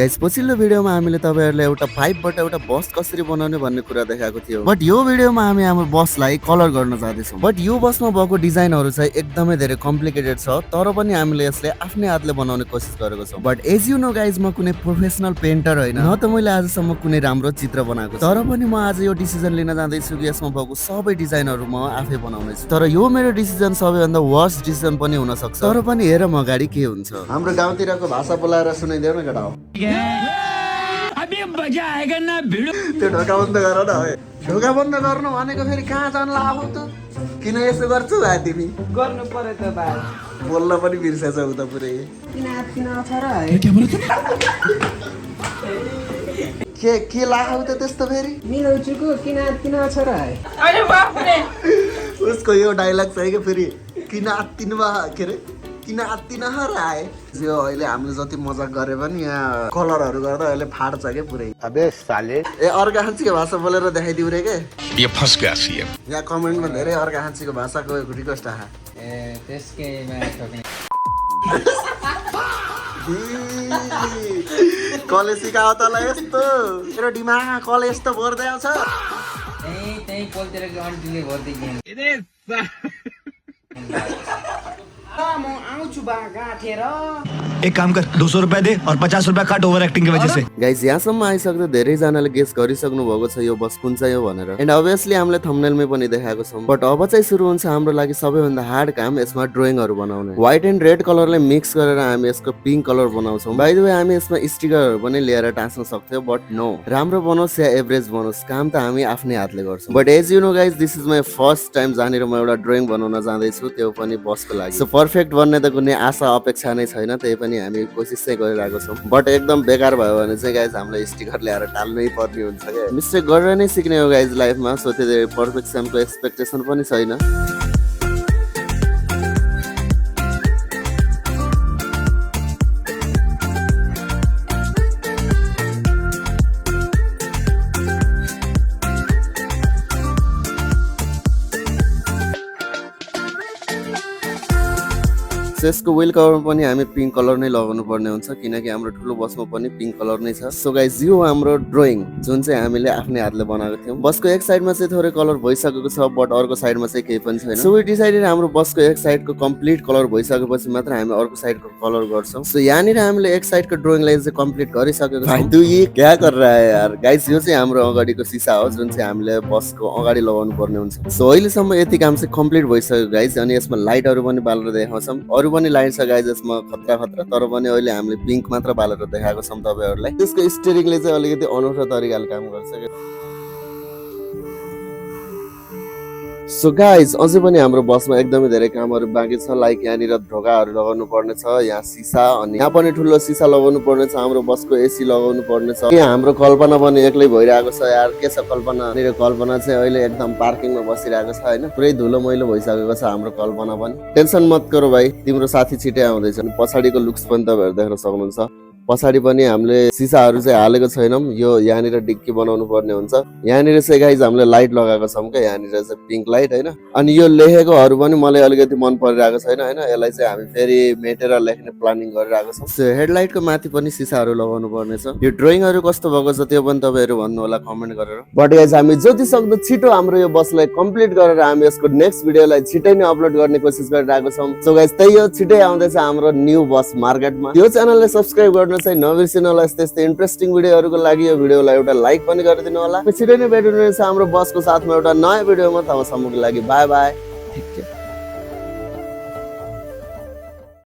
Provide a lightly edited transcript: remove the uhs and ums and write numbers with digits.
Guys पछिल्लो भिडियोमा हामीले तपाईहरुलाई एउटा पाइपबाट एउटा बस कसरी बनाउने भन्ने कुरा देखाएको थियो। बट यो भिडियोमा हामी हाम्रो बसलाई कलर गर्न जाँदैछौँ। बट यो बसमा भएको डिजाइनहरु चाहिँ एकदमै धेरै कम्प्लिकेटेड छ, तर पनि हामीले यसले आफ्नै हातले बनाउने कोसिस गरेको छौँ। But as you know guys म कुनै प्रोफेसनल पेन्टर हैन, न त मैले आजसम्म कुनै राम्रो चित्र बनाएको छु। तर पनि म आज यो डिसिजन लिन जाँदै छु कि यसमा भएको सबै डिजाइनहरु म आफै बनाउने छु। तर यो मेरो डिसिजन सबैभन्दा वर्स्ट डिसिजन पनि हुन सक्छ। तर पनि हेर म अगाडि के हुन्छ। हाम्रो गाउँतिरको भाषा बोलाएर सुनाइदेऊ न केटा हो। अभी मजा आएगा ना भिडियो। त्यो ढोका बन्द गर न है। ढोका बन्द गर्नु भनेको फेरि कहाँ जान लाग्यो त? किन यसो गर्छु भाइ तिमी? गर्नु पर्यो त भाइ। बोल्न पनि बिर्सेछौ त पुरै। किन छ र है? के लाग्यो त त्यस्तो फेरि? मिलाउँछुको किन छ र है? अरे बाप रे। उसको यो डायलग छ के फेरि किन आत्तिनुमा के रे? किन आत्तिन हराए? जो अहिले हामीले जति मजाक गरे पनि यहाँ कलरहरु गर्दा अहिले फाट्छ के पुरै। अबे साले ए अर्का हान्छीको भाषा बोलेर देखाइदिउ रे के? ये फंस गया सीएम। यहाँ कमेन्टमा धेरै अर्का हान्छीको भाषाको रिक्वेस्ट आहा। ए त्यसकैमा ठोक्ने। कले सिकाओ तलाई यस्तो मेरो दिमागमा कले यस्तो भर्दै आउँछ। त्यही पोलतिर आन्टीले भर्दै गए। म आउँछु बा गाँठेर। एक काम कर 200 रुपए दे और 50 रुपए काट ओभर एक्टिंग की वजह से। गाइस यहाँसम्म आइसक्दा धेरै जनाले गेस गरिसक्नु भएको छ यो बस कुन चाहिँ हो भनेर। एन्ड अभियसली हामीले थम्बनेलमै पनि देखाएको छौं। बट अब चाहिँ सुरु हुन्छ हाम्रो लागि सबैभन्दा हार्ड काम, यसमा ड्रइङहरु बनाउने। व्हाइट एन्ड रेड कलरलाई मिक्स गरेर हामी यसको पिंक कलर बनाउँछौं। बाइ द वे हामी यसमा स्टिकरहरु पनि ल्याएर टाँस्न सक्थ्यौ, बट नो। राम्रो बनोस् या एभरेज बनोस्, काम त हामी आफ्नै हातले गर्छौं। But as you know guys this is my first time जहाँनिर म एउटा ड्रइङ बनाउन जाँदै छु, त्यो पनि बसको लागि। सो पर्फेक्ट बन्ने त कुनै आशा अपेक्षा नै छैन, त्यही पनि हामी कोसिस चाहिँ गरिरहेको छौँ। बट एकदम बेकार भयो भने चाहिँ गाइज हामीलाई स्टिकर ल्याएर टाल्नै पर्ने हुन्छ क्या। मिस्टेक गरेर नै सिक्ने हो गाइज लाइफमा, सो त्यो पर्फेक्सनको एक्सपेक्टेसन पनि छैन। यसको व्हील कभरमा पनि हामी पिंक कलर नै लगाउनु पर्ने हुन्छ, किनकि हाम्रो ठुलो बसमा पनि पिंक कलर नै छ। सो गाइस यो हाम्रो ड्रइङ जुन चाहिँ हामीले आफ्नै हातले बनाएको थियौं। बसको एक साइडमा चाहिँ थोरै कलर भइसकेको छ, बट अर्को साइडमा चाहिँ केही पनि छैन। सो वी डिसाइडेड हाम्रो बसको एक साइडको कम्प्लिट कलर भइसकेपछि मात्र हामी अर्को साइडको कलर गर्छौं। सो यहाँनिर हामीले एक साइडको ड्रइङलाई चाहिँ कम्प्लिट गरिसकेको छौं। तू ये क्या कर रहा है यार? गाइस यो चाहिँ हाम्रो अगाडिको सिसा हो जुन चाहिँ हामीले बसको अगाडि लगाउनु पर्ने हुन्छ। सो अहिलेसम्म यति काम चाहिँ कम्प्लिट भइसक्यो गाइस। अनि यसमा लाइटहरु पनि बालेर देखाउँछौं। अरु पनि लाइट छ गाइस यसमा खतरा खतरा, तर पनि अहिले हामीले पिंक मात्र बालेर देखाएको छौं तपाईहरुलाई। त्यसको स्टियरिङले चाहिँ अलिकति अनौठो तरिकाले काम गर्छ के। सो गाइस अझै पनि हाम्रो बसमा एकदमै धेरै कामहरु बाँकी छ, लाइक यहाँनिर ढोकाहरु लगाउनु पर्ने छ, यहाँ सिसा, अनि यहाँ पनि ठुलो सिसा लगाउनु पर्ने छ, हाम्रो बसको एसी लगाउनु पर्ने छ। यहाँ हाम्रो कल्पना पनि एक्लै भइरहेको छ यार। के छ कल्पना? मेरो कल्पना चाहिँ अहिले एकदम पार्किङमा बसिरहेको छ हैन, पुरै धुलो मैलो भइसकेको छ हाम्रो कल्पना पनि। टेन्सन मत गरौ भाइ, तिम्रो साथी छिटै आउँदैछ। अनि पछाडीको लुक्स पनि तपाईहरु देख्न सक्नुहुन्छ। पछाडी पनि हामीले सिसाहरु चाहिँ हालेको छैनौं, यो यहाँनिर डिक्की बनाउनु पर्ने हुन्छ। यहाँनिर चाहिँ गाइस हामीले लाइट लगाएको छौं के, यहाँनिर चाहिँ पिंक लाइट हैन। अनि यो लेखेकोहरु पनि मलाई अलिकति मन परिरहेको छैन हैन, यसलाई चाहिँ हामी फेरि मेटेर लेख्ने प्लानिङ गरिरहेको छौं। सो हेडलाइटको माथि पनि सिसाहरु लगाउनु पर्ने छ। यो ड्रइङहरु कस्तो भएको छ त्यो पनि तपाईहरु भन्नु होला कमेन्ट गरेर। बट गाइस हामी जति सक्दो छिटो हाम्रो यो बसलाई कम्प्लिट गरेर हामी यसको नेक्स्ट भिडियोलाई छिटै नै अपलोड गर्ने कोसिस गरिरहेको छौं। सो गाइस त्यही हो, छिटै आउँदैछ हाम्रो न्यू बस मार्केटमा। यो च्यानललाई सब्स्क्राइब गर्न चाहिँ नबिर्सिनु होला। यस्तै इन्ट्रेस्टिङ भिडियोहरुको लागि यो भिडियोलाई एउटा लाइक पनि गरिदिनु होला। छिटै नै भेट्नु हुन्छ हाम्रो बसको साथमा एउटा नयाँ भिडियोमा। तबसम्मको लागि बाइ बाइ, टेक केयर।